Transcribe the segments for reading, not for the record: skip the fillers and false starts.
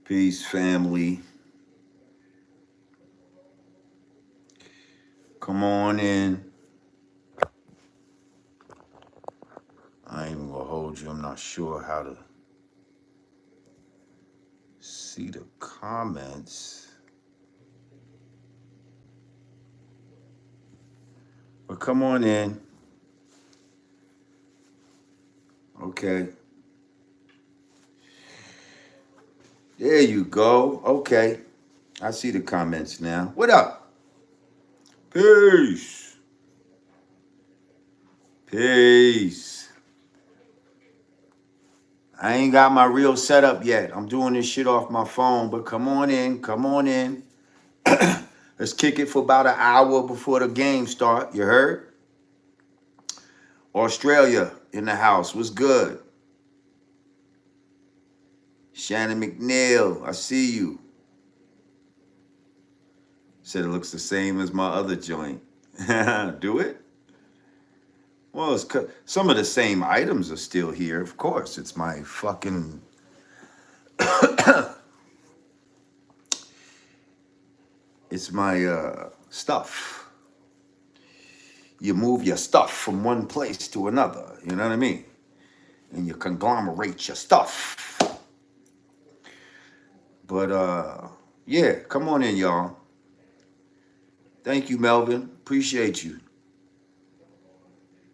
Peace, family. Come on in. I ain't even gonna hold you. I'm not sure how to see the comments. But come on in. Okay. There you go. Okay. I see the comments now. What up? Peace. Peace. I ain't got my real setup yet. I'm doing this shit off my phone, but come on in. Come on in. Let's kick it for about an hour before the game start. You heard? Australia in the house. What's good? Shannon McNeil, I see you. Said it looks the same as my other joint. Do it? Well, some of the same items are still here. Of course, it's my fucking... it's my stuff. You move your stuff from one place to another. You know what I mean? And you conglomerate your stuff. But, yeah, come on in, y'all. Thank you, Melvin. Appreciate you.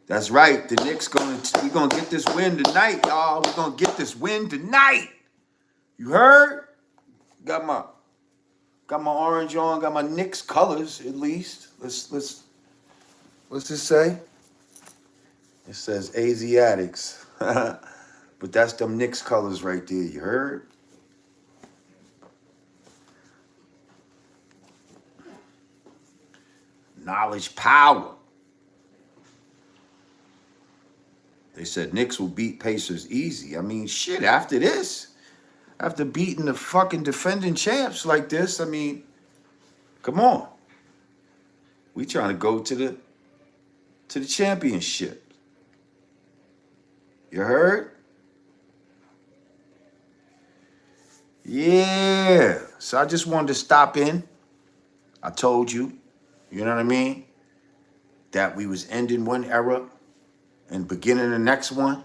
That's right. The Knicks we're gonna get this win tonight, y'all. We're gonna get this win tonight. You heard? Got my orange on, got my Knicks colors at least. What's this say? It says Asiatics. But that's them Knicks colors right there, you heard? Knowledge power. They said Knicks will beat Pacers easy. I mean, shit, after this, after beating the fucking defending champs like this, I mean, come on. We trying to go to the championship. You heard? Yeah. So I just wanted to stop in. I told you, you know what I mean? That we was ending one era and beginning the next one.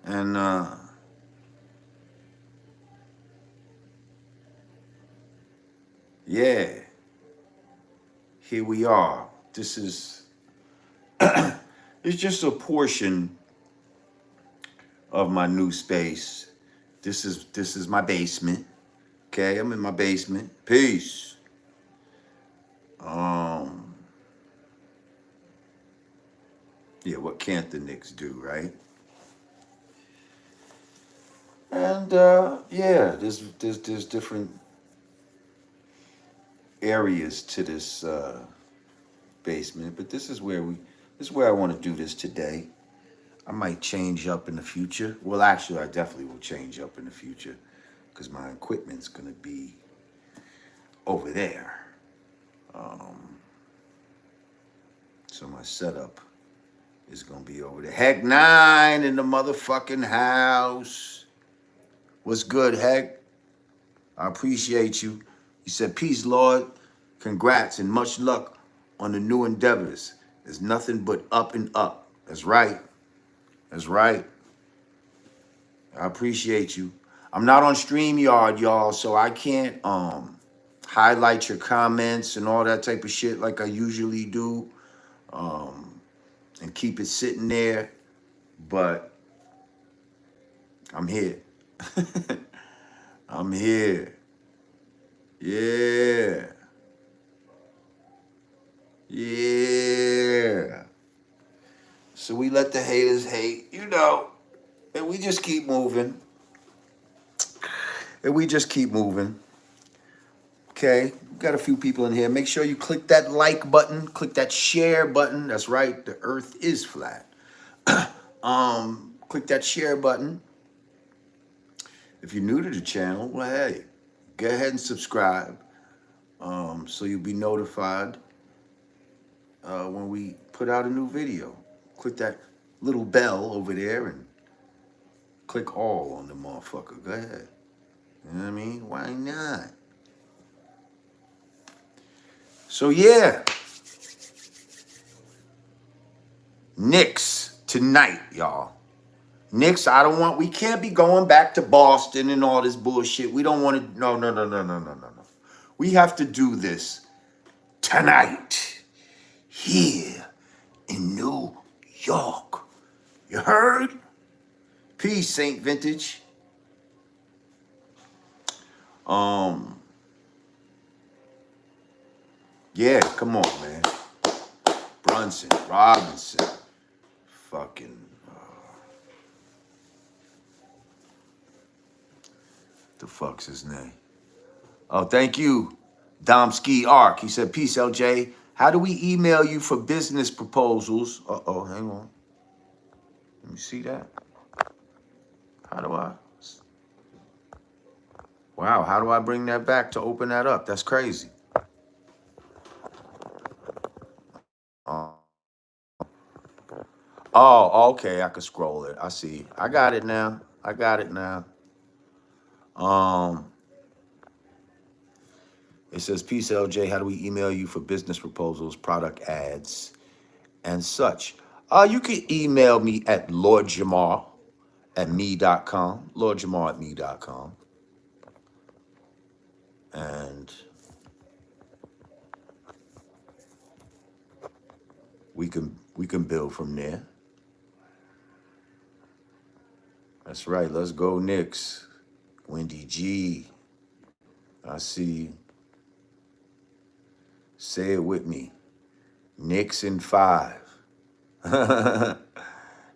And yeah. Here we are. This is it's just a portion of my new space. This is my basement. Okay, I'm in my basement. Peace. Yeah, what can't the Knicks do, right? And yeah, there's different areas to this basement, but this is where I want to do this today. I might change up in the future. Well, actually, I definitely will change up in the future because my equipment's gonna be over there. So my setup is gonna be over there. Heck 9 in the motherfucking house. What's good, Heck? I appreciate you. You said, peace, Lord. Congrats and much luck on the new endeavors. There's nothing but up and up. That's right. That's right. I appreciate you. I'm not on StreamYard, y'all, so I can't highlight your comments and all that type of shit like I usually do, and keep it sitting there. But I'm here. I'm here. Yeah. Yeah. So we let the haters hate, you know, and we just keep moving. And we just keep moving. Okay, we got a few people in here. Make sure you click that like button, click that share button. That's right, the earth is flat. Click that share button. If you're new to the channel, well, hey, go ahead and subscribe, so you'll be notified when we put out a new video. Click that little bell over there and click all on the motherfucker. Go ahead. You know what I mean? Why not? So yeah, Knicks tonight, y'all. Knicks, we can't be going back to Boston and all this bullshit. We don't want to, no, no, no, no, no, no, no, no. We have to do this tonight, here in New York. You heard? Peace, Saint Vintage. Yeah, come on, man. Brunson, Robinson, fucking, the fuck's his name? Oh, thank you, Domski Ark. He said, peace, LJ. How do we email you for business proposals? Uh-oh, hang on. Let me see that. How do I? Wow, how do I bring that back to open that up? That's crazy. Oh, okay, I can scroll it. I see. I got it now. I got it now. It says, peace, LJ. How do we email you for business proposals, product ads, and such? You can email me at lordjamar@me.com, lordjamar@me.com. And we can build from there. That's right. Let's go, Knicks. Wendy G. I see. Say it with me. Knicks in 5.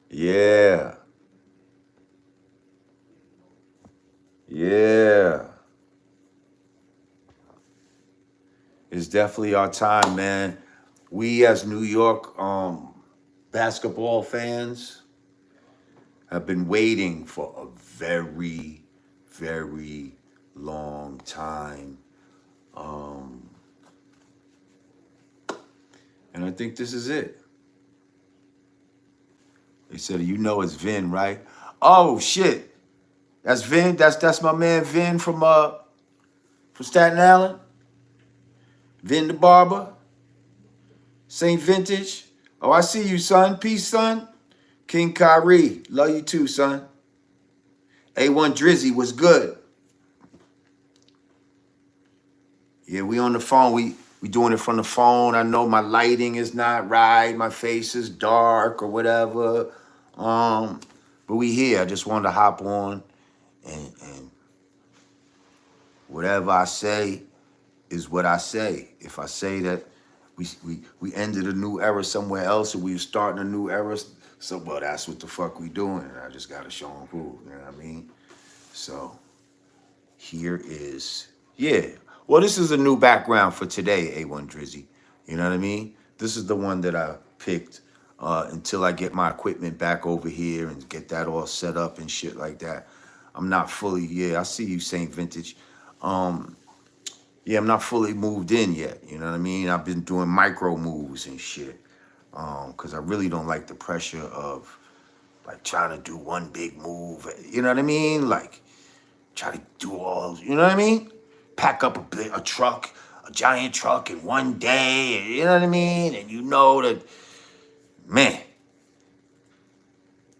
Yeah. Yeah. It's definitely our time, man. We as New York basketball fans have been waiting for a very, very long time. And I think this is it. They said, you know it's Vin, right? Oh shit. That's Vin. That's my man Vin from Staten Island. Vin the barber. Saint Vintage. Oh, I see you, son. Peace, son. King Kyrie. Love you too, son. A1 Drizzy was good. Yeah, we on the phone. We doing it from the phone. I know my lighting is not right. My face is dark or whatever. But we here. I just wanted to hop on and whatever I say is what I say. If I say that we ended a new era somewhere else or we were starting a new era, so well, that's what the fuck we doing. And I just gotta show them who, you know what I mean? So here is, yeah. Well, this is a new background for today, A1 Drizzy. You know what I mean? This is the one that I picked until I get my equipment back over here and get that all set up and shit like that. I'm not fully, yeah, I see you, Saint Vintage. Yeah, I'm not fully moved in yet. You know what I mean? I've been doing micro moves and shit. Because I really don't like the pressure of like trying to do one big move. You know what I mean? Like try to do all, you know what I mean? Pack up a truck, a giant truck in one day. You know what I mean? And you know that, man.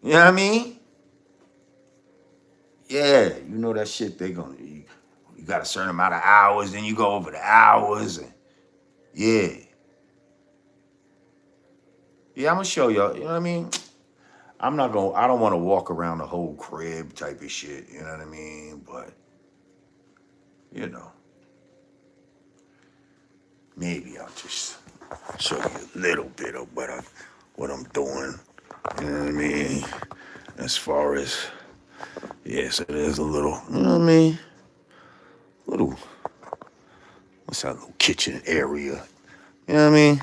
You know what I mean? Yeah, you know that shit. You got a certain amount of hours, then you go over the hours, and yeah. Yeah, I'm gonna show y'all. You know what I mean? I don't want to walk around the whole crib type of shit. You know what I mean? But, you know, maybe I'll just show you a little bit of what I'm doing. You know what I mean? As far as, yeah, so there's a little, you know what I mean? Little, what's that little kitchen area? You know what I mean?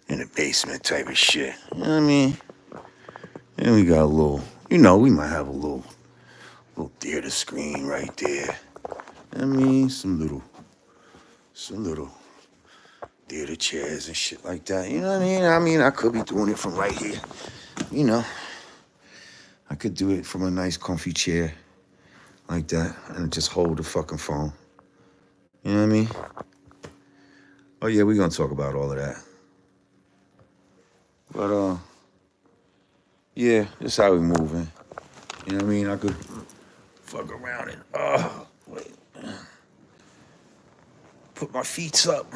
In the basement type of shit. You know what I mean? And we got a little, you know, we might have a little theater screen right there. I mean, some little theater chairs and shit like that. You know what I mean? I mean, I could be doing it from right here. You know, I could do it from a nice comfy chair. like that, and just hold the fucking phone. You know what I mean? Oh yeah, we're gonna talk about all of that. But yeah, this how we moving. You know what I mean? I could fuck around and wait. Put my feet up.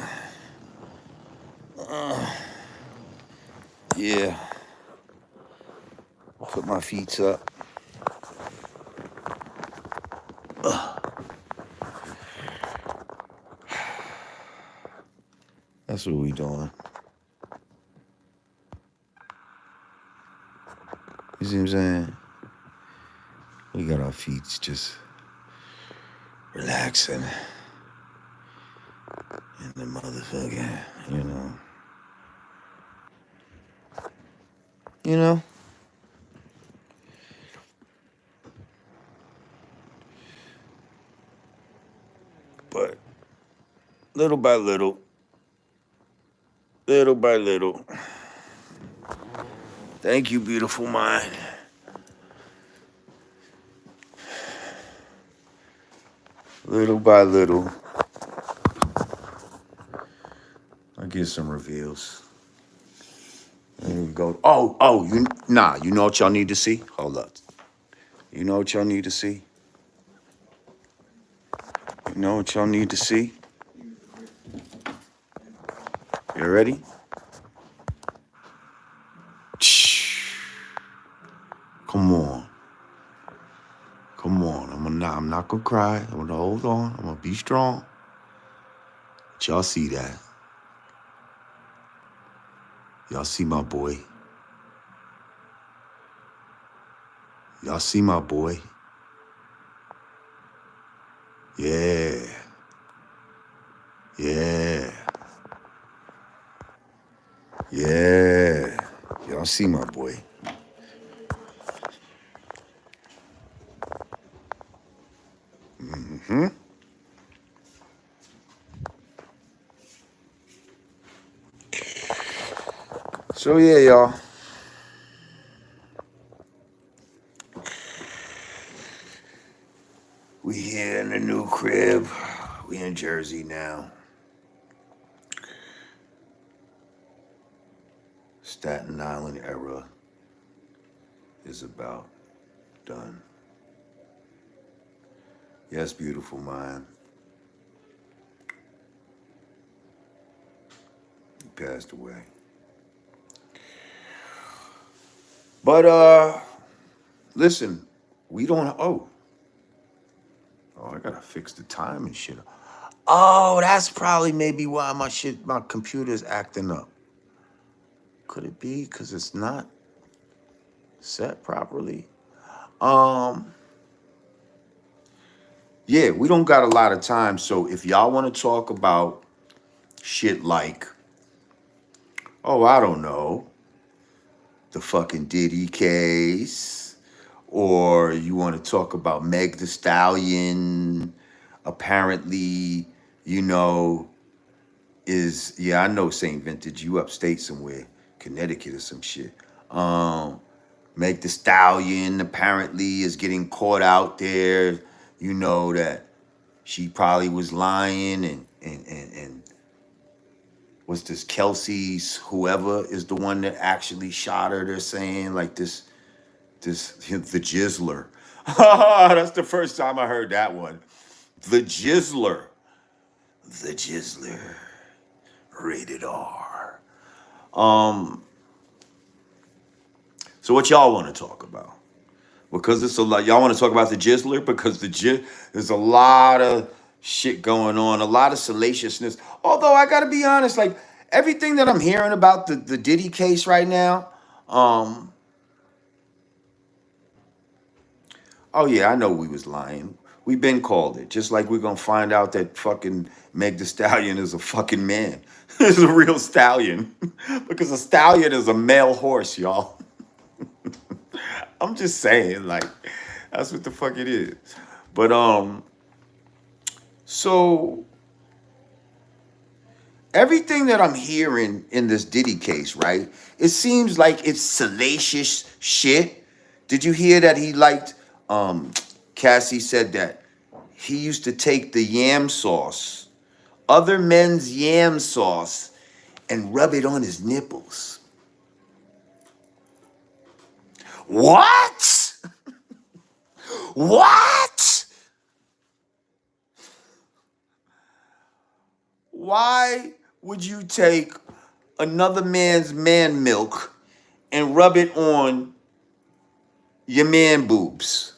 Yeah. Put my feet up. That's what we doing. You see what I'm saying? We got our feet just relaxing. And the motherfucker, you know. You know? But little by little, little by little. Thank you, beautiful mind. Little by little, I get some reveals. There we go. You know what y'all need to see? Hold up. You know what y'all need to see? You know what y'all need to see? You ready? Come on. Come on. I'm not gonna cry. I'm gonna hold on. I'm gonna be strong. But y'all see that. Y'all see my boy. Y'all see my boy. Yeah. Yeah. Yeah. Y'all see my boy. Mm-hmm. So yeah, y'all. We here in the new crib. We in Jersey now. Staten Island era is about done. Yes, beautiful mind. He passed away. But listen, we don't I gotta fix the time and shit. Oh, that's probably maybe why my computer's acting up. Could it be because it's not set properly? Yeah, we don't got a lot of time. So if y'all want to talk about shit like, I don't know, the fucking Diddy case, or you want to talk about Meg the Stallion, apparently, you know, I know St. Vintage, you upstate somewhere, Connecticut or some shit. Meg the Stallion apparently is getting caught out there, you know, that she probably was lying and was this Kelsey's whoever is the one that actually shot her, they're saying, like the Jizzler. That's the first time I heard that one. The Jizzler. The Jizzler. Rated R. So what y'all want to talk about? Because it's a lot. Y'all want to talk about the Jizzler? Because there's a lot of shit going on, a lot of salaciousness. Although I gotta be honest, like everything that I'm hearing about the Diddy case right now, oh yeah, I know we was lying. We've been called it. Just like we're gonna find out that fucking Meg the Stallion is a fucking man. Is a real stallion. Because a stallion is a male horse, y'all. I'm just saying, like, that's what the fuck it is. But so everything that I'm hearing in this Diddy case, right? It seems like it's salacious shit. Did you hear that he liked Cassie said that he used to take the yam sauce, other men's yam sauce, and rub it on his nipples. What? What? Why would you take another man's man milk and rub it on your man boobs?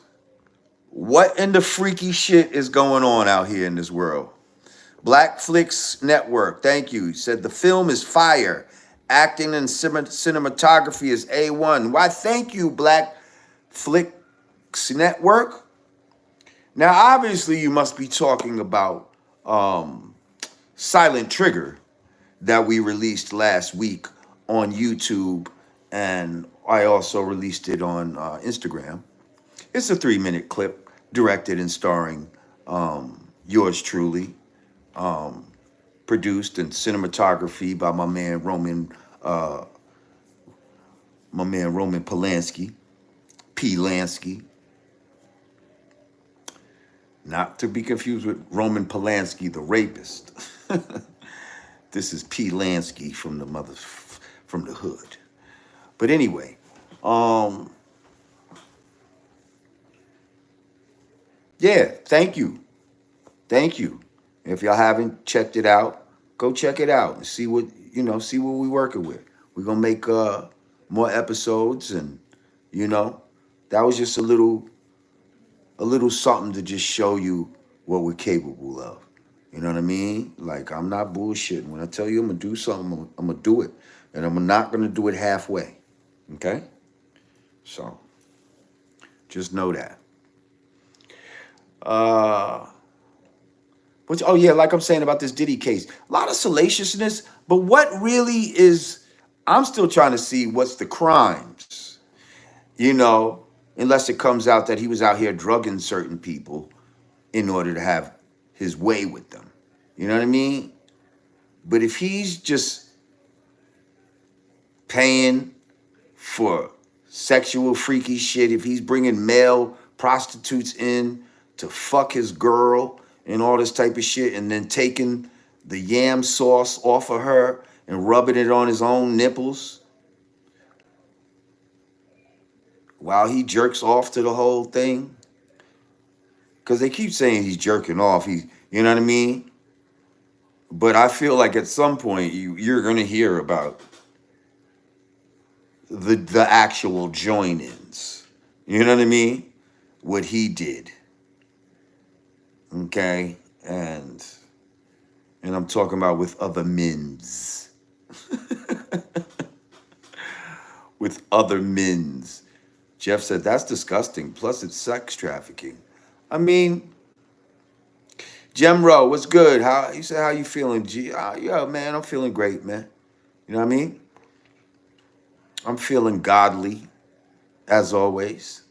What in the freaky shit is going on out here in this world? Black Flicks Network, thank you. Said the film is fire. Acting and cinematography is A1. Why, thank you, Black Flicks Network. Now, obviously, you must be talking about Silent Trigger that we released last week on YouTube, and I also released it on Instagram. It's a 3-minute clip directed and starring yours truly, produced and cinematography by my man Roman Polanski, P. Lansky. Not to be confused with Roman Polanski, the rapist. This is P. Lansky from the hood. But anyway, yeah, thank you. Thank you. If y'all haven't checked it out, go check it out and see what we're working with. We're gonna make more episodes, and that was just a little something to just show you what we're capable of. You know what I mean? Like, I'm not bullshitting. When I tell you I'm gonna do something, I'm gonna do it. And I'm not gonna do it halfway. Okay? So just know that. Oh yeah, like I'm saying about this Diddy case, a lot of salaciousness, but what really is, I'm still trying to see what's the crimes, unless it comes out that he was out here drugging certain people in order to have his way with them. You know what I mean? But if he's just paying for sexual freaky shit, if he's bringing male prostitutes in to fuck his girl and all this type of shit, and then taking the yam sauce off of her and rubbing it on his own nipples while he jerks off to the whole thing, because they keep saying he's jerking off. You know what I mean? But I feel like at some point you're gonna hear about the actual join-ins. You know what I mean? What he did. Okay? And I'm talking about with other men's. With other men's. Jeff said, that's disgusting. Plus, it's sex trafficking. I mean, Jemro, what's good? He said, how you feeling, G? Yeah, man, I'm feeling great, man. You know what I mean? I'm feeling godly, as always.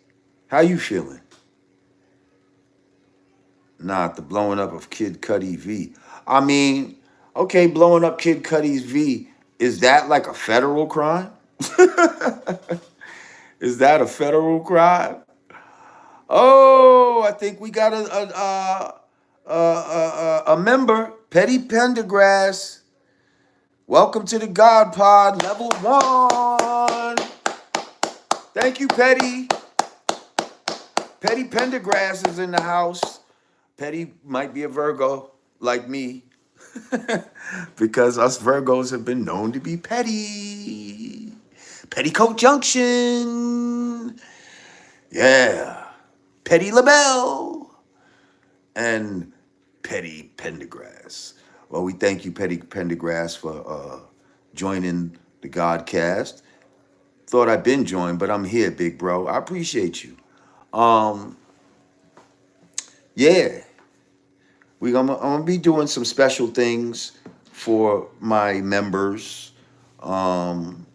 How you feeling? Not the blowing up of Kid Cudi V. I mean, okay, blowing up Kid Cudi's V, is that like a federal crime? Is that a federal crime? Oh, I think we got a member, Petty Pendergrass. Welcome to the God Pod, level 1. Thank you, Petty. Petty Pendergrass is in the house. Petty might be a Virgo, like me, because us Virgos have been known to be petty. Petticoat Junction. Yeah. Petty LaBelle. And Petty Pendergrass. Well, we thank you, Petty Pendergrass, for joining the Godcast. Thought I'd been joined, but I'm here, big bro. I appreciate you. Yeah. I'm gonna be doing some special things for my members. Definitely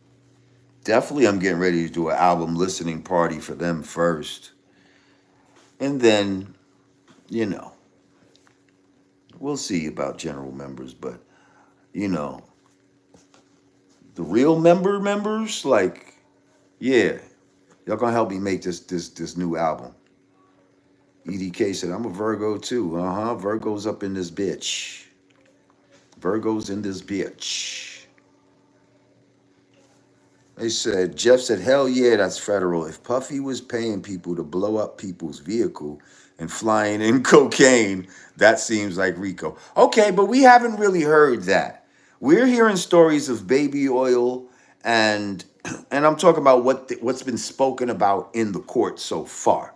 I'm getting ready to do an album listening party for them first. And then, we'll see about general members, but the real members, like, yeah, y'all gonna help me make this new album. EDK said, I'm a Virgo too. Virgo's up in this bitch. Virgo's in this bitch. They said, Jeff said, hell yeah, that's federal. If Puffy was paying people to blow up people's vehicle and flying in cocaine, that seems like Rico. Okay, but we haven't really heard that. We're hearing stories of baby oil and and I'm talking about what's been spoken about in the court so far.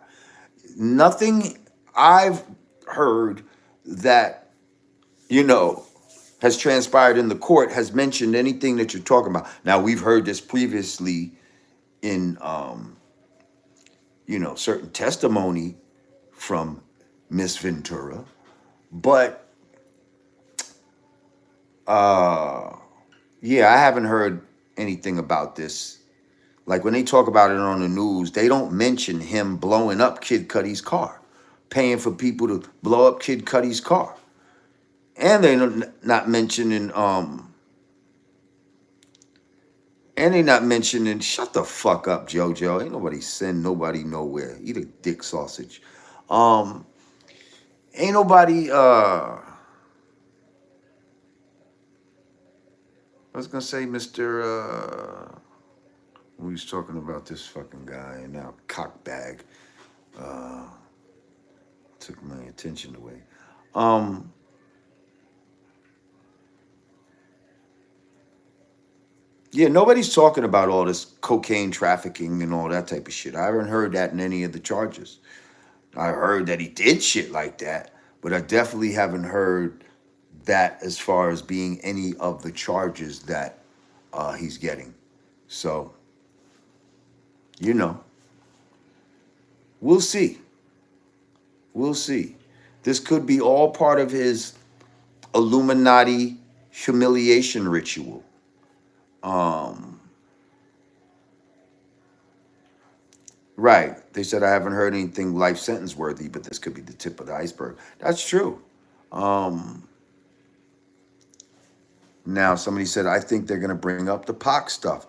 Nothing I've heard that, you know, has transpired in the court has mentioned anything that you're talking about. Now, we've heard this previously in, certain testimony from Miss Ventura, but yeah, I haven't heard anything about this. Like when they talk about it on the news, they don't mention him blowing up Kid Cudi's car, paying for people to blow up Kid Cudi's car. And not mentioning shut the fuck up, JoJo. Ain't nobody send nobody nowhere. Eat a dick sausage. Um ain't nobody I was gonna say Mr. We was talking about this fucking guy and now cockbag took my attention away. Um Yeah, nobody's talking about all this cocaine trafficking and all that type of shit. I haven't heard that in any of the charges. I heard that he did shit like that, but I definitely haven't heard that as far as being any of the charges that he's getting. So, you know, we'll see. We'll see. This could be all part of his Illuminati humiliation ritual. Um, right. They said I haven't heard anything life sentence worthy, but this could be the tip of the iceberg. That's true. Um, Now, somebody said, I think they're going to bring up the Pac stuff.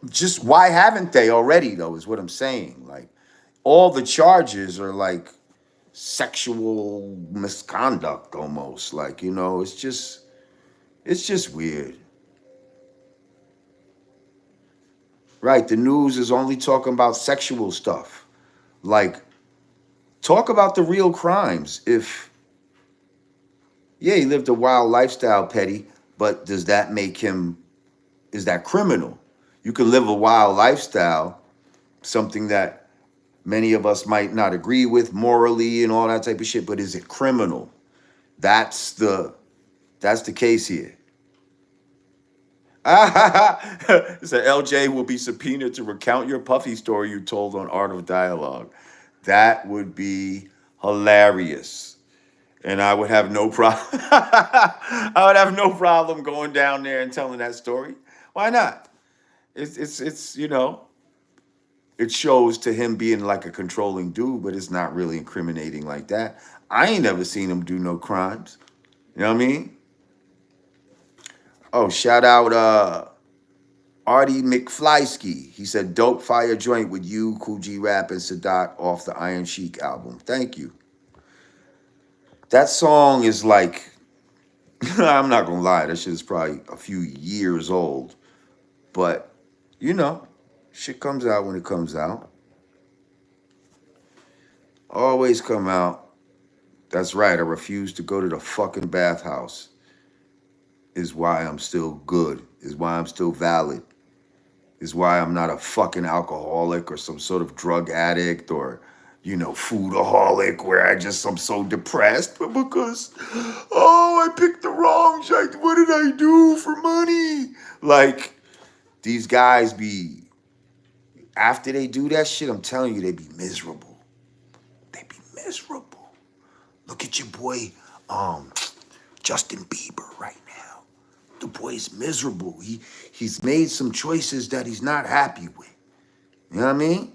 Just why haven't they already, though, is what I'm saying. Like, all the charges are like sexual misconduct almost. Like, it's just weird. Right. The news is only talking about sexual stuff. Like, talk about the real crimes. Yeah, he lived a wild lifestyle, Petty, but does that make him, is that criminal? You can live a wild lifestyle, something that many of us might not agree with morally and all that type of shit, but is it criminal? That's the case here. So LJ will be subpoenaed to recount your Puffy story you told on Art of Dialogue. That would be hilarious. And I would have no problem. I would have no problem going down there and telling that story. Why not? It's it shows to him being like a controlling dude, but it's not really incriminating like that. I ain't never seen him do no crimes. You know what I mean? Oh, shout out Artie McFlysky. He said, dope fire joint with you, Cool G Rap, and Sadat off the Iron Sheik album. Thank you. That song is like, I'm not gonna lie, that shit is probably a few years old. But, you know, shit comes out when it comes out. Always come out. That's right, I refuse to go to the fucking bathhouse. Is why I'm still good. Is why I'm still valid. Is why I'm not a fucking alcoholic or some sort of drug addict or, foodaholic where I'm so depressed. But because, I picked the wrong shit. What did I do for money? Like, these guys be, after they do that shit, I'm telling you, they be miserable. They be miserable. Look at your boy, Justin Bieber right now. The boy's miserable. He's made some choices that he's not happy with. You know what I mean?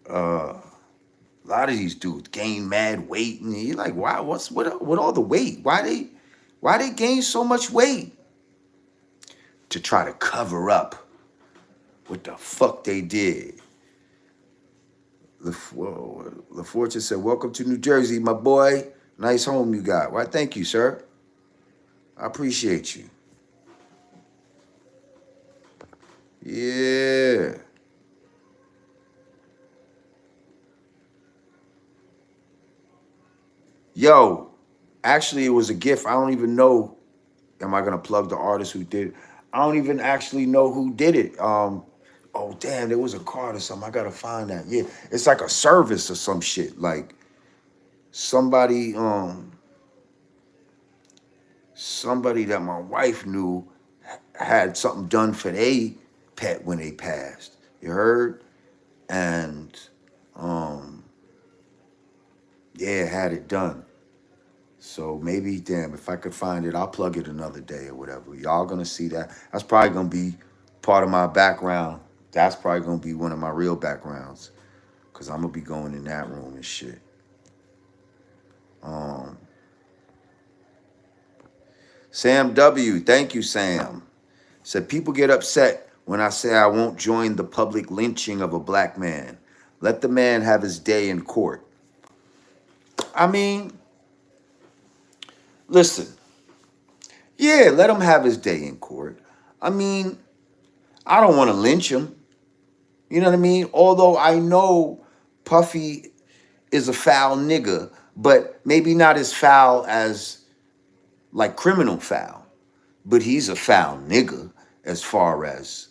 A lot of these dudes gain mad weight, and you're like, wow, what all the weight? Why they gain so much weight? To try to cover up what the fuck they did. LaFortune said, "Welcome to New Jersey, my boy. Nice home you got." Why, thank you, sir. I appreciate you. Yeah. Yo, actually, it was a gift. I don't even know. Am I gonna plug the artist who did it? I don't even actually know who did it. Oh damn, there was a card or something. I gotta find that. Yeah, it's like a service or some shit. Like somebody, somebody that my wife knew had something done for they pet when they passed. You heard? And um, yeah, had it done. So maybe, damn, if I could find it, I'll plug it another day or whatever. Y'all gonna see that. That's probably gonna be part of my background. That's probably gonna be one of my real backgrounds. Cause I'm gonna be going in that room and shit. Um, Sam W, thank you, Sam. Said people get upset when I say I won't join the public lynching of a black man. Let the man have his day in court. I mean, listen, yeah, let him have his day in court. I mean, I don't want to lynch him. You know what I mean? Although I know Puffy is a foul nigga, but maybe not as foul as like criminal foul. But he's a foul nigga as far as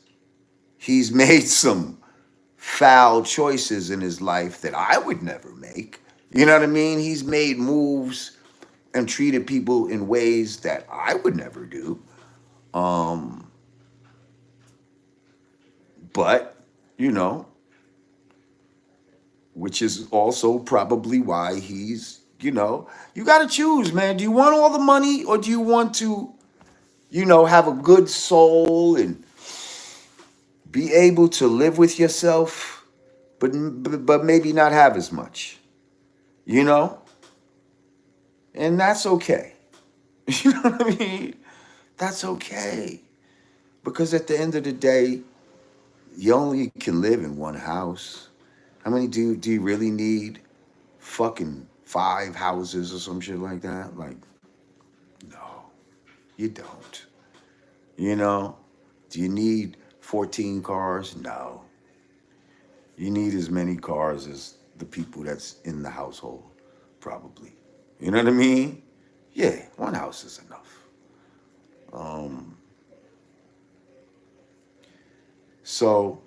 he's made some foul choices in his life that I would never make. You know what I mean? He's made moves and treated people in ways that I would never do. Um, but, you know, which is also probably why he's, you know, you got to choose, man. Do you want all the money or do you want to, you know, have a good soul and be able to live with yourself, but maybe not have as much, you know? And that's okay. You know what I mean? That's okay. Because at the end of the day, you only can live in one house. How many do you really need? Fucking 5 houses or some shit like that? Like, no, you don't. You know? Do you need 14 cars? No. You need as many cars as the people that's in the household, probably. You know what I mean? Yeah, one house is enough. Um, so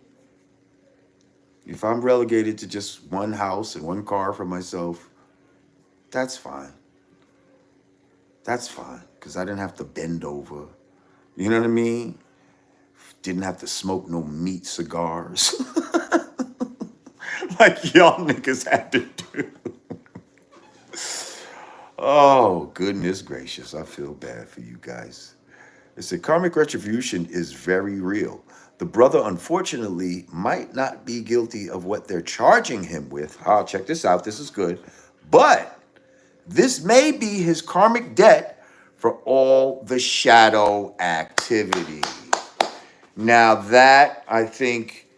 if I'm relegated to just one house and one car for myself, that's fine. That's fine. Because I didn't have to bend over. You know what I mean? Didn't have to smoke no meat cigars like y'all niggas had to do. Oh, goodness gracious. I feel bad for you guys. It said karmic retribution is very real. The brother, unfortunately, might not be guilty of what they're charging him with. Ah, check this out. This is good. But this may be his karmic debt for all the shadow activity. Now, that, I think,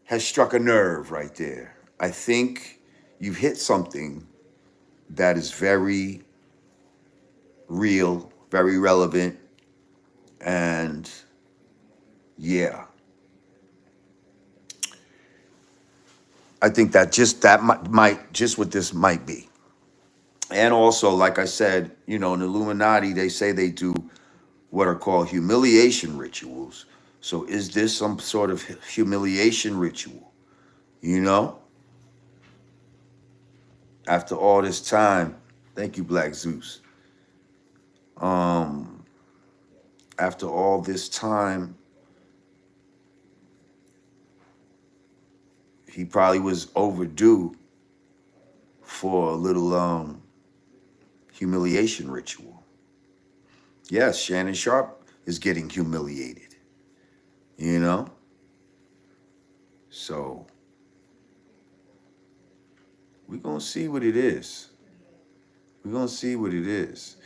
has struck a nerve right there. I think you've hit something that is very real, very relevant, and yeah, I think that just that might just what this might be. And also, like I said, you know, in Illuminati, they say they do what are called humiliation rituals. So is this some sort of humiliation ritual? You know, after all this time, thank you, Black Zeus. Um, After all this time, he probably was overdue for a little humiliation ritual. Yes, Shannon Sharp is getting humiliated, you know? So we're going to see what it is. We're going to see what it is.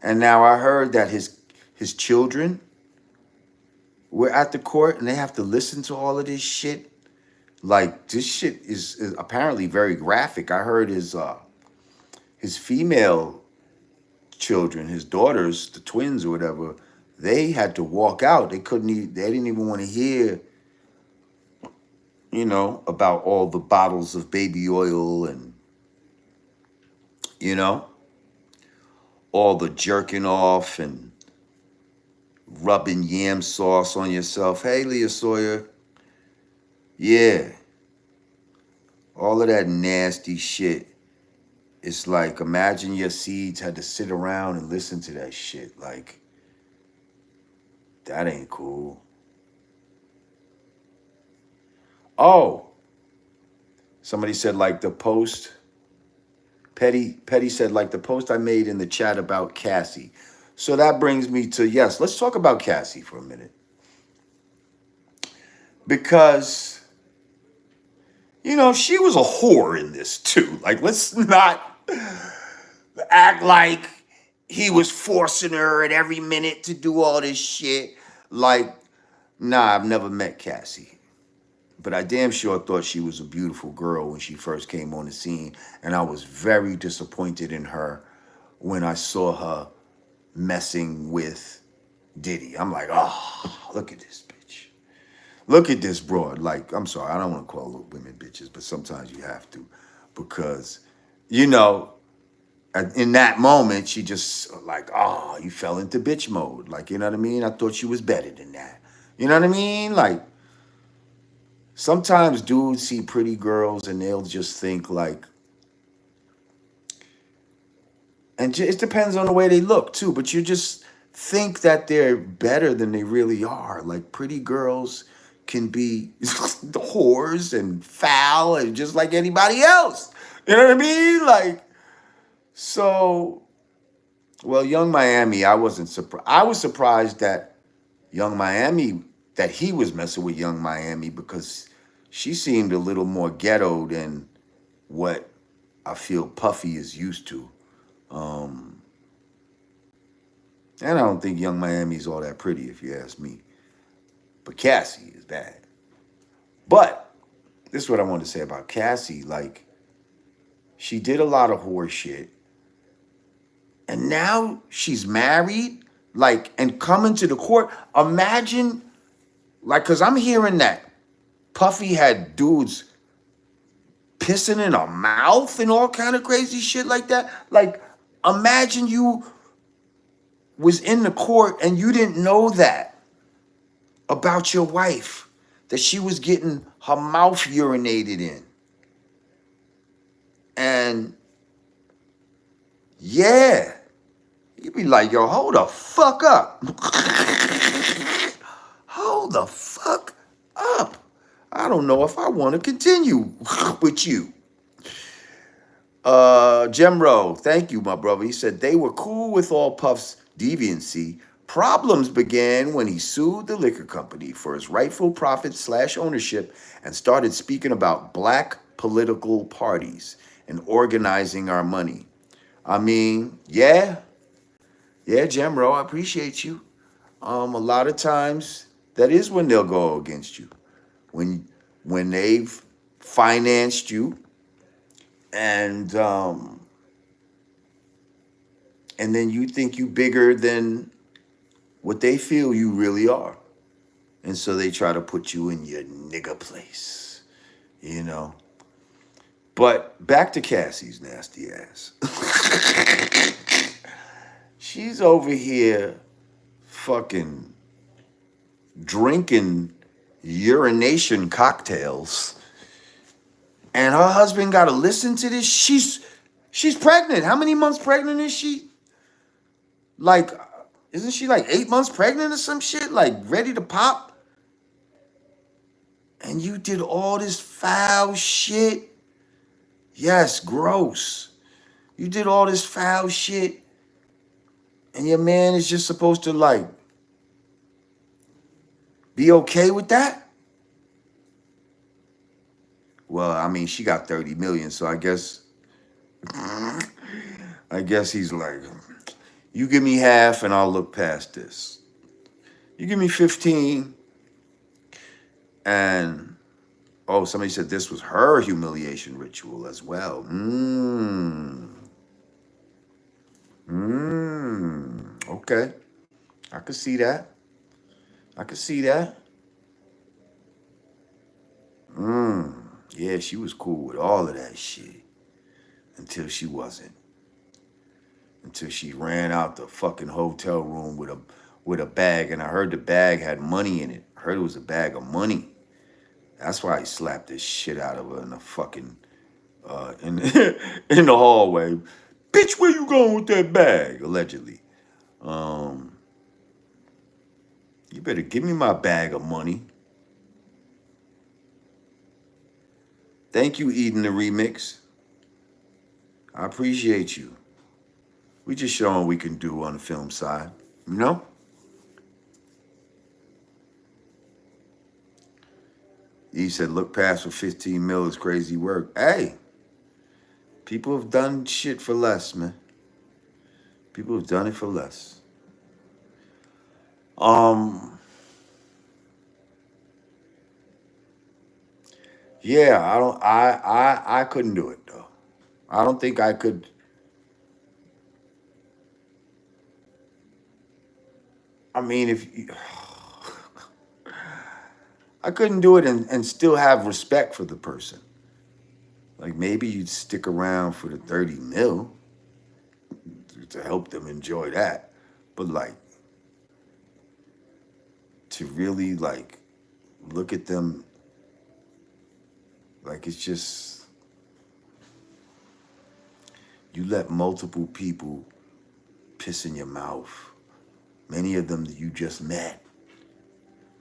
And now I heard that his children were at the court and they have to listen to all of this shit. Like this shit is apparently very graphic. I heard his female children, his daughters, the twins or whatever, they had to walk out. They couldn't. They didn't even want to hear, about all the bottles of baby oil and you know all the jerking off and rubbing yam sauce on yourself. Hey, Leah Sawyer, yeah, all of that nasty shit. It's like imagine your seeds had to sit around and listen to that shit. Like that ain't cool. Oh, somebody said like the post. Petty said like the post I made in the chat about Cassie. So that brings me to yes, let's talk about Cassie for a minute. Because she was a whore in this too. Like let's not act like he was forcing her at every minute to do all this shit. Like, nah, I've never met Cassie. But I damn sure thought she was a beautiful girl when she first came on the scene. And I was very disappointed in her when I saw her messing with Diddy. I'm like, oh, look at this bitch. Look at this broad. Like, I'm sorry, I don't want to call women bitches, but sometimes you have to. Because, in that moment, she just like, oh, you fell into bitch mode. Like, you know what I mean? I thought she was better than that. You know what I mean? Like, sometimes dudes see pretty girls and they'll just think like, and it depends on the way they look too, but you just think that they're better than they really are. Like pretty girls can be the whores and foul and just like anybody else. You know what I mean? Like, so, well, Young Miami, I wasn't surprised. I was surprised that Young Miami, that he was messing with Young Miami because she seemed a little more ghetto than what I feel Puffy is used to. And I don't think Young Miami's all that pretty, if you ask me. But Cassie is bad. But this is what I wanted to say about Cassie. Like, she did a lot of horse shit. And now she's married, like, and coming to the court. Imagine, like, because I'm hearing that Puffy had dudes pissing in her mouth and all kind of crazy shit like that. Like, imagine you was in the court and you didn't know that about your wife, that she was getting her mouth urinated in. And yeah, you'd be like, yo, hold the fuck up. Hold the fuck up. I don't know if I want to continue with you. Jemro, thank you, my brother. He said they were cool with all Puff's deviancy. Problems began when he sued the liquor company for his rightful profit/ownership and started speaking about black political parties and organizing our money. I mean, yeah, Jemro, I appreciate you. A lot of times that is when they'll go against you, when they've financed you and then you think you bigger than what they feel you really are. And so they try to put you in your nigga place, But back to Cassie's nasty ass. She's over here fucking drinking urination cocktails. And her husband got to listen to this. She's pregnant. How many months pregnant is she? Like, isn't she like 8 months pregnant or some shit? Like, ready to pop? And you did all this foul shit? Yes, gross. You did all this foul shit, and your man is just supposed to, like, be okay with that? Well, I mean, she got 30 million, so I guess he's like, you give me half and I'll look past this. You give me 15 and Oh, somebody said this was her humiliation ritual as well. Okay. I could see that. I could see that. Yeah, she was cool with all of that shit until she wasn't. Until she ran out the fucking hotel room with a bag, and I heard the bag had money in it. I heard it was a bag of money. That's why he slapped this shit out of her in the fucking in in the hallway. Bitch, where you going with that bag? Allegedly. Um, you better give me my bag of money. Thank you, Eden the Remix. I appreciate you. We just showing what we can do on the film side. You know? He said, look past for 15 mil is crazy work. Hey, people have done shit for less, man. People have done it for less. Yeah, I couldn't do it though. I don't think I could. I mean, if I couldn't do it and still have respect for the person. Like maybe you'd stick around for the 30 mil to help them enjoy that. But like to really like look at them like it's just you let multiple people piss in your mouth. Many of them that you just met.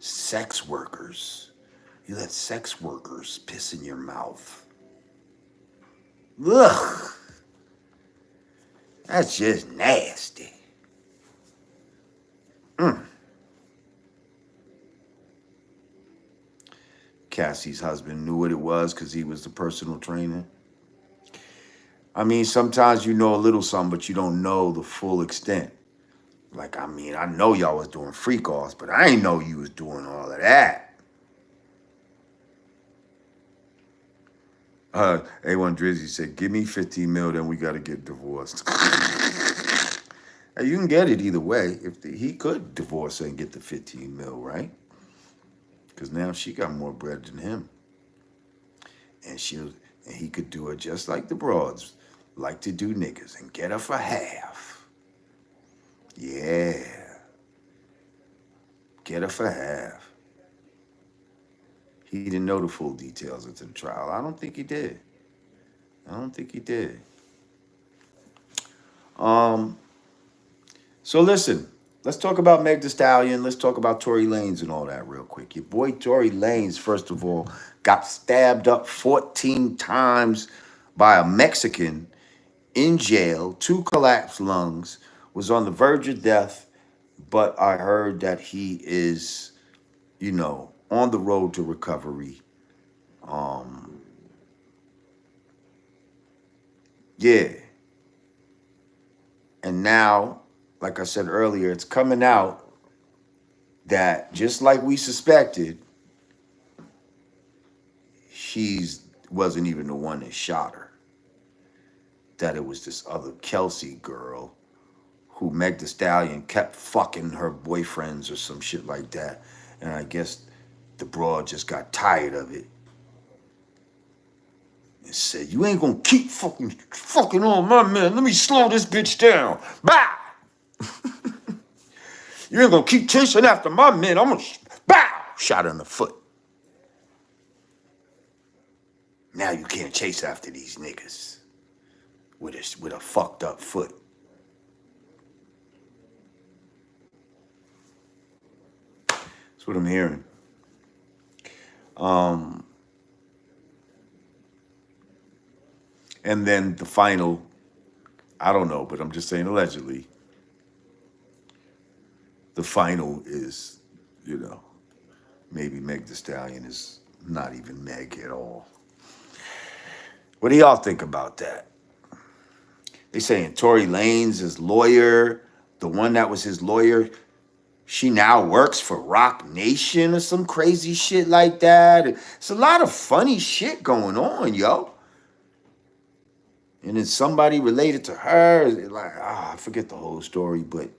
Sex workers. You let sex workers piss in your mouth. Ugh. That's just nasty. Cassie's husband knew what it was because he was the personal trainer. I mean, sometimes you know a little something, but you don't know the full extent. Like, I mean, I know y'all was doing freak offs, but I ain't know you was doing all of that. A1 Drizzy said, give me 15 mil, then we got to get divorced. Hey, you can get it either way. He could divorce her and get the 15 mil, right? Because now she got more bread than him. And he could do it just like the broads like to do niggas and get her for half. Yeah. Get her for half. He didn't know the full details into the trial. I don't think he did. I don't think he did. So listen, let's talk about Meg Thee Stallion. Let's talk about Tory Lanez and all that real quick. Your boy Tory Lanez, first of all, got stabbed up 14 times by a Mexican in jail, 2 collapsed lungs, was on the verge of death, but I heard that he is, on the road to recovery. Yeah. And now, like I said earlier, it's coming out that just like we suspected, he wasn't even the one that shot her. That it was this other Kelsey girl who Meg Thee Stallion kept fucking her boyfriends or some shit like that. And I guess the broad just got tired of it and said, you ain't gonna keep fucking on my man. Let me slow this bitch down. Bah! You ain't gonna keep chasing after my men. I'm gonna, bow! Shot her in the foot. Now you can't chase after these niggas with a fucked up foot. That's what I'm hearing. And then the final, I don't know, but I'm just saying allegedly, the final is, maybe Meg Thee Stallion is not even Meg at all. What do y'all think about that? They saying Tory Lanez, his lawyer, the one that was his lawyer, She now works for Rock Nation or some crazy shit like that. It's a lot of funny shit going on, yo. And then somebody related to her, like, I forget the whole story, but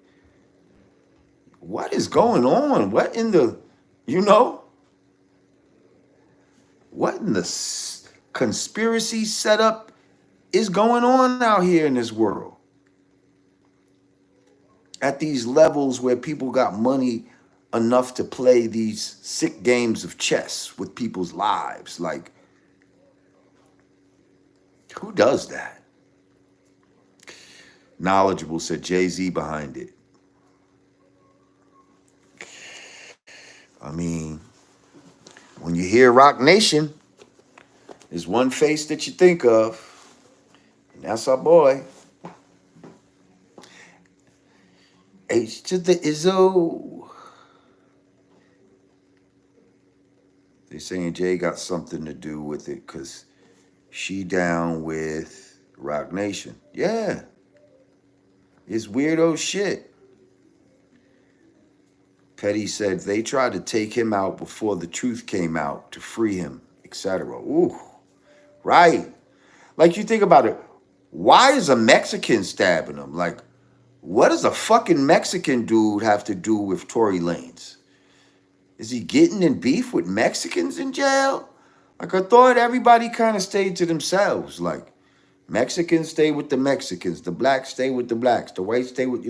what is going on? What in the, you know, what in the conspiracy setup is going on out here in this world? At these levels where people got money enough to play these sick games of chess with people's lives. Like, who does that? Knowledgeable said Jay-Z behind it. I mean, when you hear Rock Nation, there's one face that you think of, and that's our boy. H to the Izzo. They're saying Jay got something to do with it because she down with Rock Nation. Yeah. It's weirdo shit. Petty said they tried to take him out before the truth came out to free him, etc. Ooh, right. Like, you think about it. Why is a Mexican stabbing him? Like, what does a fucking Mexican dude have to do with Tory Lanez? Is he getting in beef with Mexicans in jail? Like, I thought everybody kind of stayed to themselves. Like, Mexicans stay with the Mexicans, the blacks stay with the blacks, the whites stay with,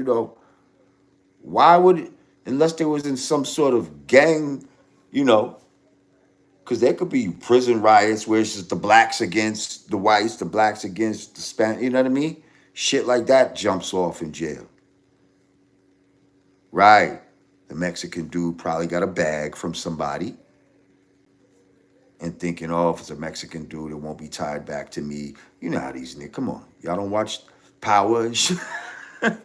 why would it, unless there was in some sort of gang, because there could be prison riots where it's just the blacks against the whites, the blacks against the Spanish, you know what I mean? Shit like that jumps off in jail. Right. The Mexican dude probably got a bag from somebody and thinking, oh, if it's a Mexican dude, it won't be tied back to me. You know how these niggas, come on. Y'all don't watch Power and shit. Y'all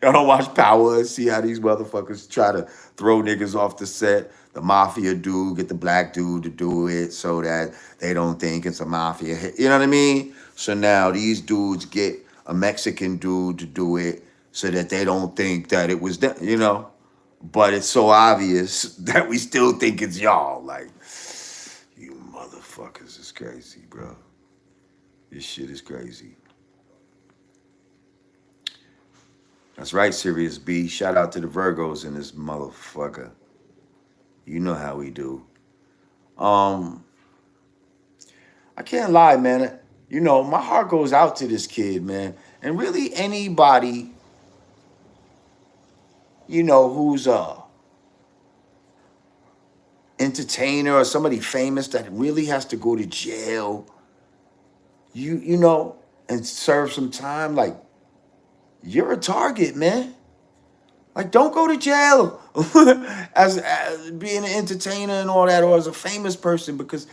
don't watch Power and see how these motherfuckers try to throw niggas off the set. The mafia dude get the black dude to do it so that they don't think it's a mafia hit. You know what I mean? So now these dudes get a Mexican dude to do it so that they don't think that it was them, But it's so obvious that we still think it's y'all. Like, you motherfuckers is crazy, bro. This shit is crazy. That's right, Sirius B. Shout out to the Virgos in this motherfucker. You know how we do. I can't lie, man. My heart goes out to this kid, man. And really anybody, who's a entertainer or somebody famous that really has to go to jail, and serve some time, like, you're a target, man. Like, don't go to jail as being an entertainer and all that, or as a famous person, because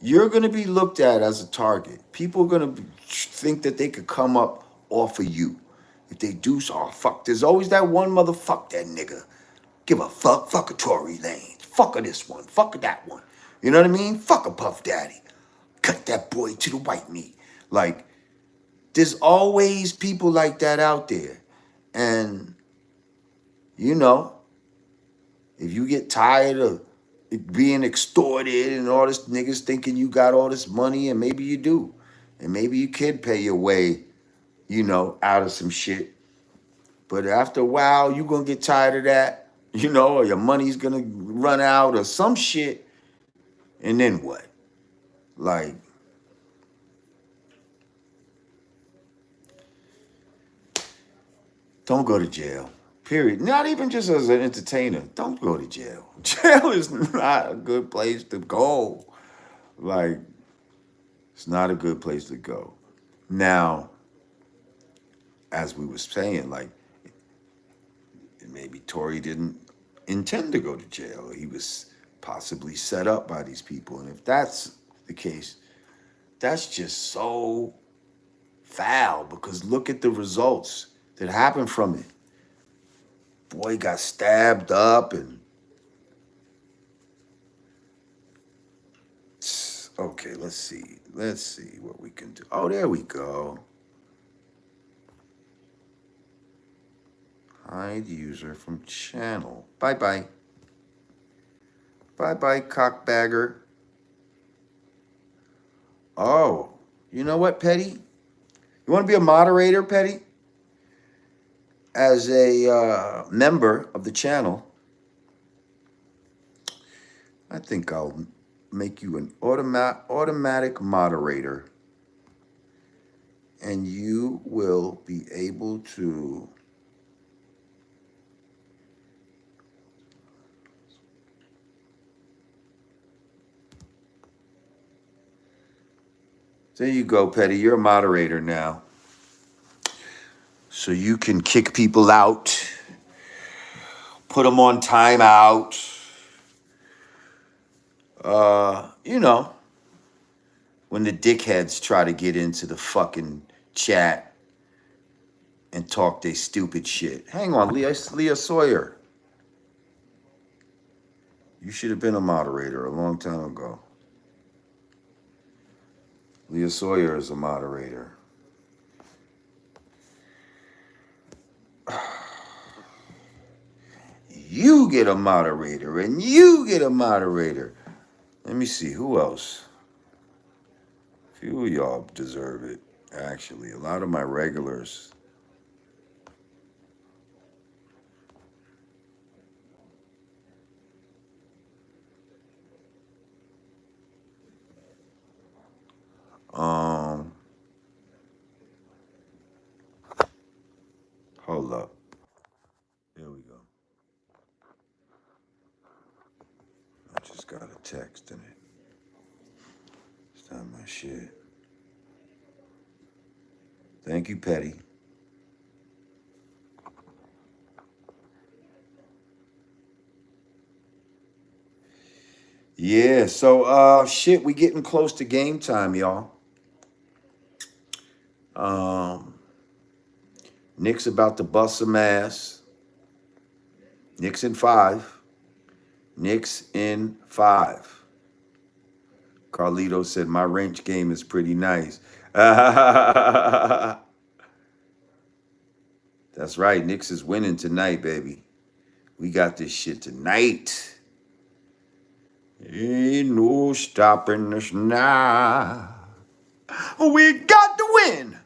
you're going to be looked at as a target. People are going to think that they could come up off of you. If they do, so fuck. There's always that one motherfuck that nigga. Give a fuck. Fuck a Tory Lanez. Fuck a this one. Fuck a that one. You know what I mean? Fuck a Puff Daddy. Cut that boy to the white meat. Like, there's always people like that out there. And, if you get tired of being extorted and all this niggas thinking you got all this money, and maybe you do. And maybe you could pay your way, out of some shit. But after a while, you're going to get tired of that, or your money's going to run out or some shit. And then what? Like, don't go to jail. Period. Not even just as an entertainer. Don't go to jail. Jail is not a good place to go. Like, it's not a good place to go. Now, as we were saying, like, maybe Tory didn't intend to go to jail. He was possibly set up by these people. And if that's the case, that's just so foul, because look at the results that happened from it. Boy got stabbed up and... Okay, let's see. Let's see what we can do. Oh, there we go. Hide user from channel. Bye-bye. Bye-bye, cockbagger. Oh, you know what, Petty? You want to be a moderator, Petty? As a member of the channel, I think I'll make you an automatic moderator, and you will be able to there you go, Petty. You're a moderator now. So you can kick people out, put them on timeout. You know, when the dickheads try to get into the fucking chat and talk their stupid shit. Hang on, Leah Sawyer. You should have been a moderator a long time ago. Leah Sawyer is a moderator. You get a moderator, and you get a moderator. Let me see, who else? A few of y'all deserve it, actually. A lot of my regulars. Hold up. There we go. I just got a text in it. It's not my shit. Thank you, Petty. Yeah, so shit, we getting close to game time, y'all. Nick's about to bust some ass. Nick's in 5. Nick's in 5. Carlito said my wrench game is pretty nice. That's right. Nick's is winning tonight, baby. We got this shit tonight. Ain't no stopping us now. We got the win.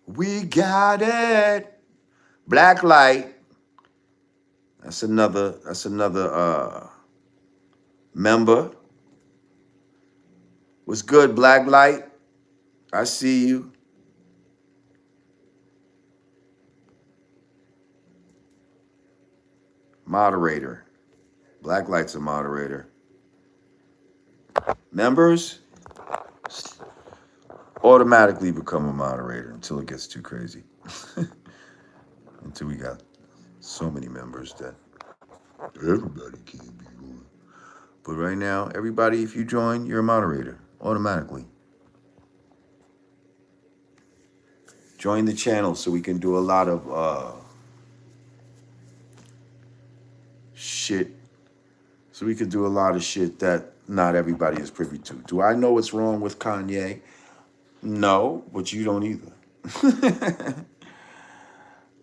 We got it. Black light. That's another member. What's good, Black Light? I see you. Moderator. Black Light's a moderator. Members automatically become a moderator until it gets too crazy. Until we got so many members that everybody can't be one. But right now, everybody, if you join, you're a moderator automatically. Join the channel so we can do a lot of shit. So we can do a lot of shit that not everybody is privy to. Do I know what's wrong with Kanye? No, but you don't either.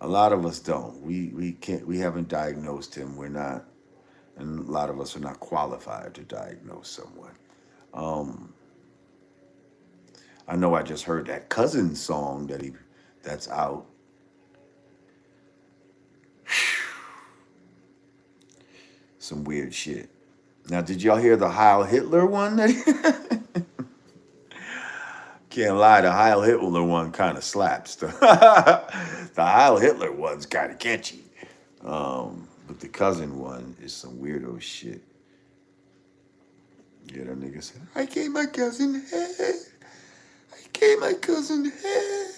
A lot of us don't. We can't. We haven't diagnosed him. We're not, and a lot of us are not qualified to diagnose someone. I know I just heard that Cousin song that's out. Some weird shit. Now, did y'all hear the Heil Hitler one? Can't lie, the Heil Hitler one kind of slaps. The Heil Hitler one's kind of catchy. But the Cousin one is some weirdo shit. Yeah, that nigga said, I gave my cousin head. I gave my cousin head.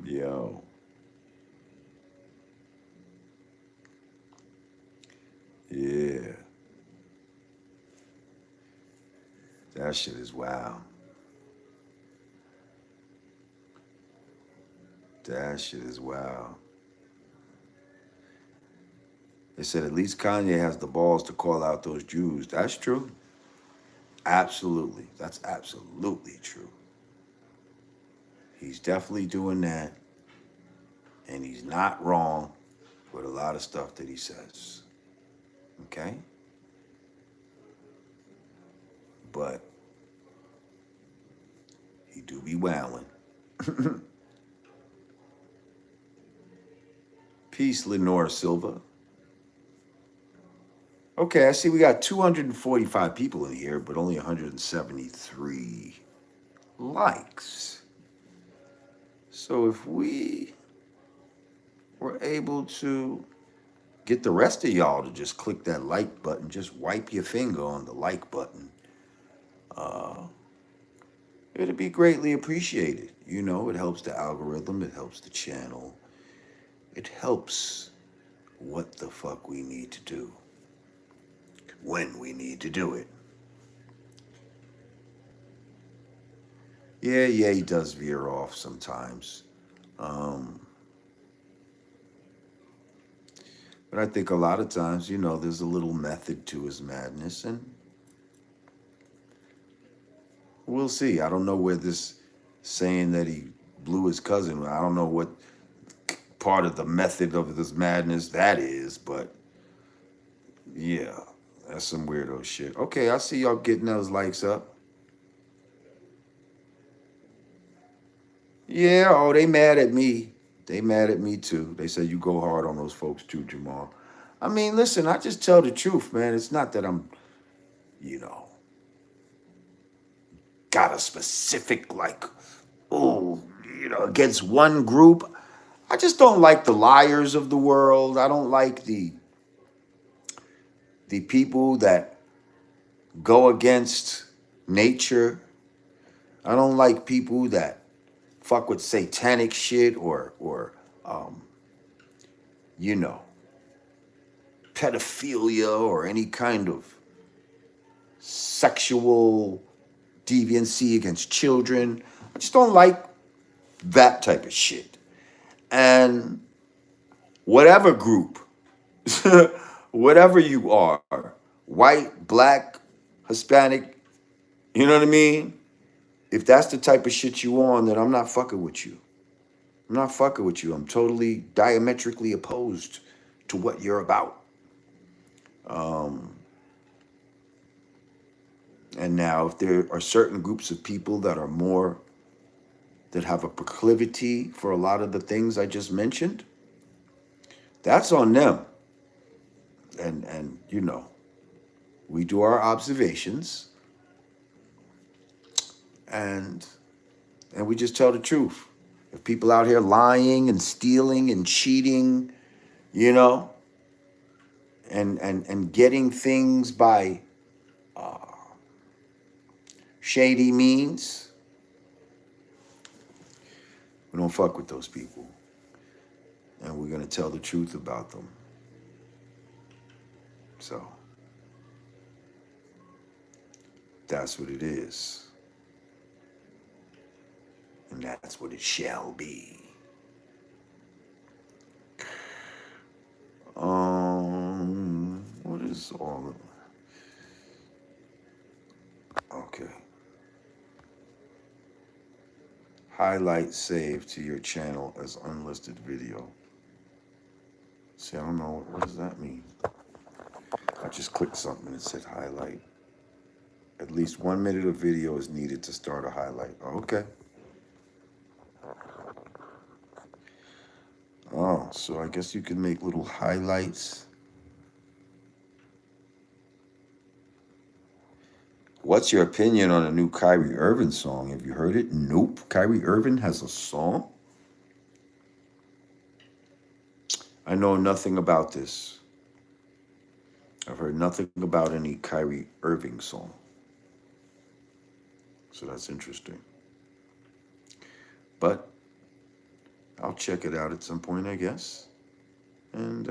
Yo. Yeah. That shit is wild. That shit is wild. They said at least Kanye has the balls to call out those Jews. That's true. Absolutely. That's absolutely true. He's definitely doing that, and he's not wrong with a lot of stuff that he says. Okay? But he do be wowing. Peace, Lenore Silva. Okay, I see we got 245 people in here, but only 173 likes. So if we were able to get the rest of y'all to just click that like button, just wipe your finger on the like button, it'd be greatly appreciated. You know, it helps the algorithm, it helps the channel, it helps what the fuck we need to do when we need to do it. Yeah, he does veer off sometimes. Um, but I think a lot of times, you know, there's a little method to his madness, and we'll see. I don't know where this saying that he blew his cousin, I don't know what part of the method of this madness that is, but yeah, that's some weirdo shit. Okay, I see y'all getting those likes up. Yeah, oh, they mad at me. They mad at me too. They say you go hard on those folks too, Jamar. I mean, listen, I just tell the truth, man. It's not that I'm, you know, got a specific like, oh, you know, against one group. I just don't like the liars of the world. I don't like the people that go against nature. I don't like people that fuck with satanic shit or you know, pedophilia or any kind of sexual deviancy against children. I just don't like that type of shit. And whatever group, whatever you are, white, black, Hispanic, you know what I mean? If that's the type of shit you on, then I'm not fucking with you. I'm not fucking with you. I'm totally diametrically opposed to what you're about. Um, and now, if there are certain groups of people that are more, that have a proclivity for a lot of the things I just mentioned, that's on them. And you know, we do our observations and we just tell the truth. If people out here lying and stealing and cheating, you know, and getting things by shady means, we don't fuck with those people. And we're gonna tell the truth about them. So that's what it is. And that's what it shall be. What is all of okay. Highlight save to your channel as unlisted video. See, I don't know, what does that mean? I just clicked something and it said highlight. At least 1 minute of video is needed to start a highlight. Okay. Oh, so I guess you can make little highlights. What's your opinion on a new Kyrie Irving song? Have you heard it? Nope. Kyrie Irving has a song? I know nothing about this. I've heard nothing about any Kyrie Irving song. So that's interesting. But I'll check it out at some point, I guess. And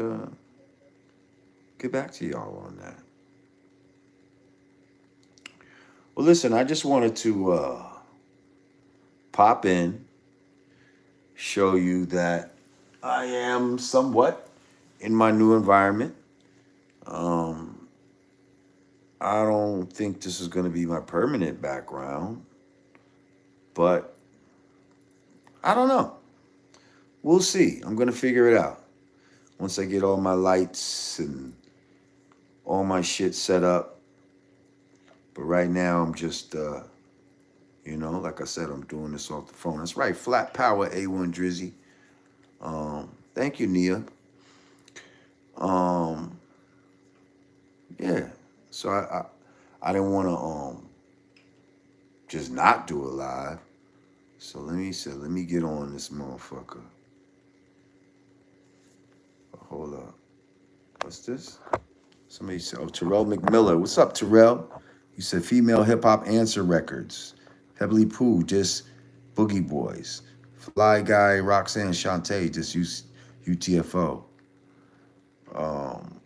get back to y'all on that. Well, listen, I just wanted to pop in, show you that I am somewhat in my new environment. I don't think this is going to be my permanent background, but I don't know. We'll see. I'm gonna figure it out once I get all my lights and all my shit set up. But right now, I'm just, like I said, I'm doing this off the phone. That's right, Flat Power A1 Drizzy. Thank you, Nia. Um, yeah. So I didn't want to just not do it live. So let me get on this motherfucker. Hold up. What's this? Somebody said, oh, Terrell McMillan. What's up, Terrell? You said female hip hop answer records. Heavily Pooh, just Boogie Boys. Fly Guy, Roxanne Shante, just UTFO.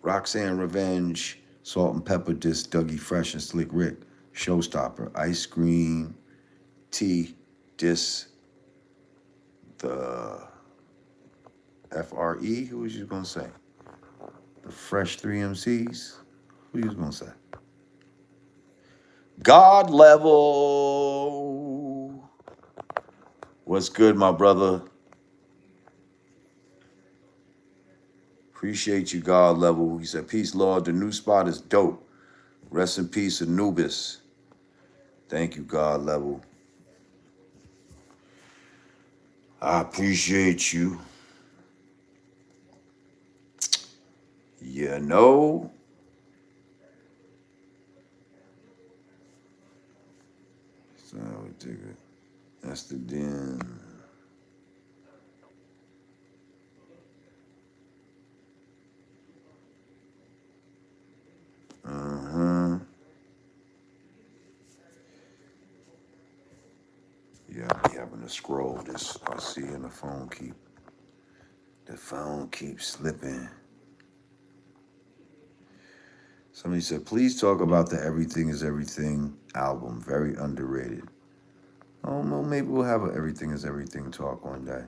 Roxanne Revenge, Salt and Pepper, just Dougie Fresh and Slick Rick. Showstopper, Ice Cream, T, dis the FRE. Who was you gonna say? The Fresh 3 MCs. Who you gonna say? God Level. What's good, my brother? Appreciate you, God Level. He said, peace, Lord. The new spot is dope. Rest in peace, Anubis. Thank you, God Level. I appreciate you. You know. So we take it. That's the den. Yeah, I be having to scroll this. I see, and the phone keeps slipping. Somebody said, please talk about the Everything is Everything album. Very underrated. Oh, well, maybe we'll have an Everything is Everything talk one day.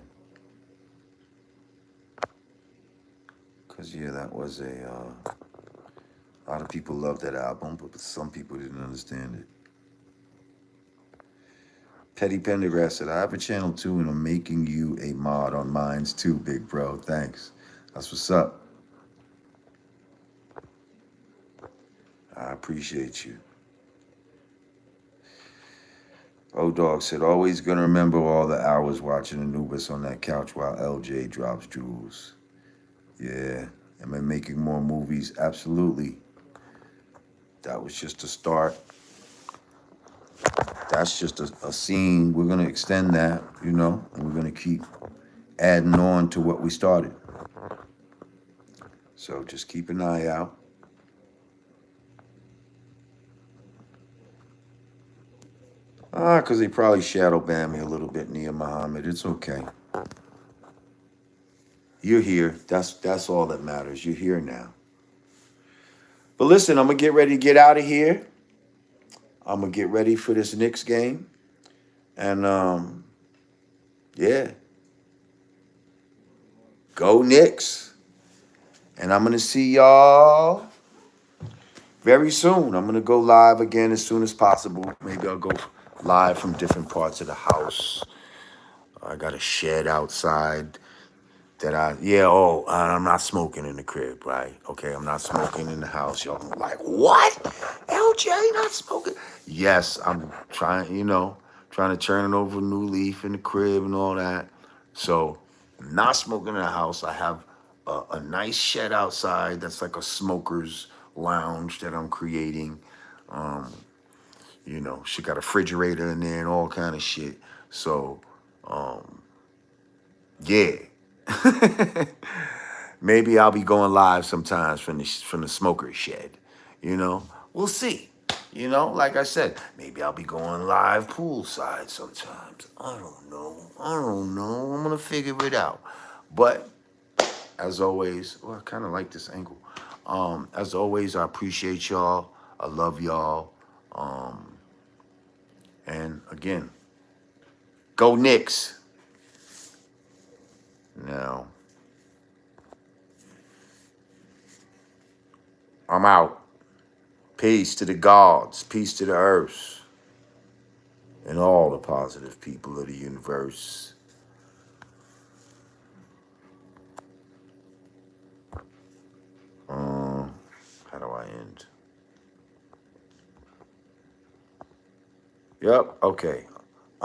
Because, yeah, that was a lot of people loved that album, but some people didn't understand it. Petty Pendergrass said, I have a channel too, and I'm making you a mod on mines too, big bro. Thanks. That's what's up. I appreciate you. O-Dog said, always gonna remember all the hours watching Anubis on that couch while LJ drops jewels. Yeah. Am I making more movies? Absolutely. That was just a start. That's just a scene. We're gonna extend that, and we're gonna keep adding on to what we started. So just keep an eye out. Because they probably shadow ban me a little bit, Nia Muhammad. It's okay. You're here. That's all that matters. You're here now. But listen, I'm going to get ready to get out of here. I'm going to get ready for this Knicks game. And, yeah. Go Knicks. And I'm going to see y'all very soon. I'm going to go live again as soon as possible. Maybe I'll go live from different parts of the house. I got a shed outside that I'm not smoking in the crib, right? Okay, I'm not smoking in the house. Y'all like, what? LJ not smoking? Yes, I'm trying to turn it over a new leaf in the crib and all that. So, I'm not smoking in the house. I have a nice shed outside that's like a smoker's lounge that I'm creating. She got a refrigerator in there and all kind of shit. So, yeah. Maybe I'll be going live sometimes from the smoker shed. We'll see. Like I said, maybe I'll be going live poolside sometimes. I don't know. I'm gonna figure it out. But as always, I kind of like this angle. As always, I appreciate y'all. I love y'all. And again, go Knicks. Now, I'm out. Peace to the gods, peace to the earth, and all the positive people of the universe. my end. Yep, okay.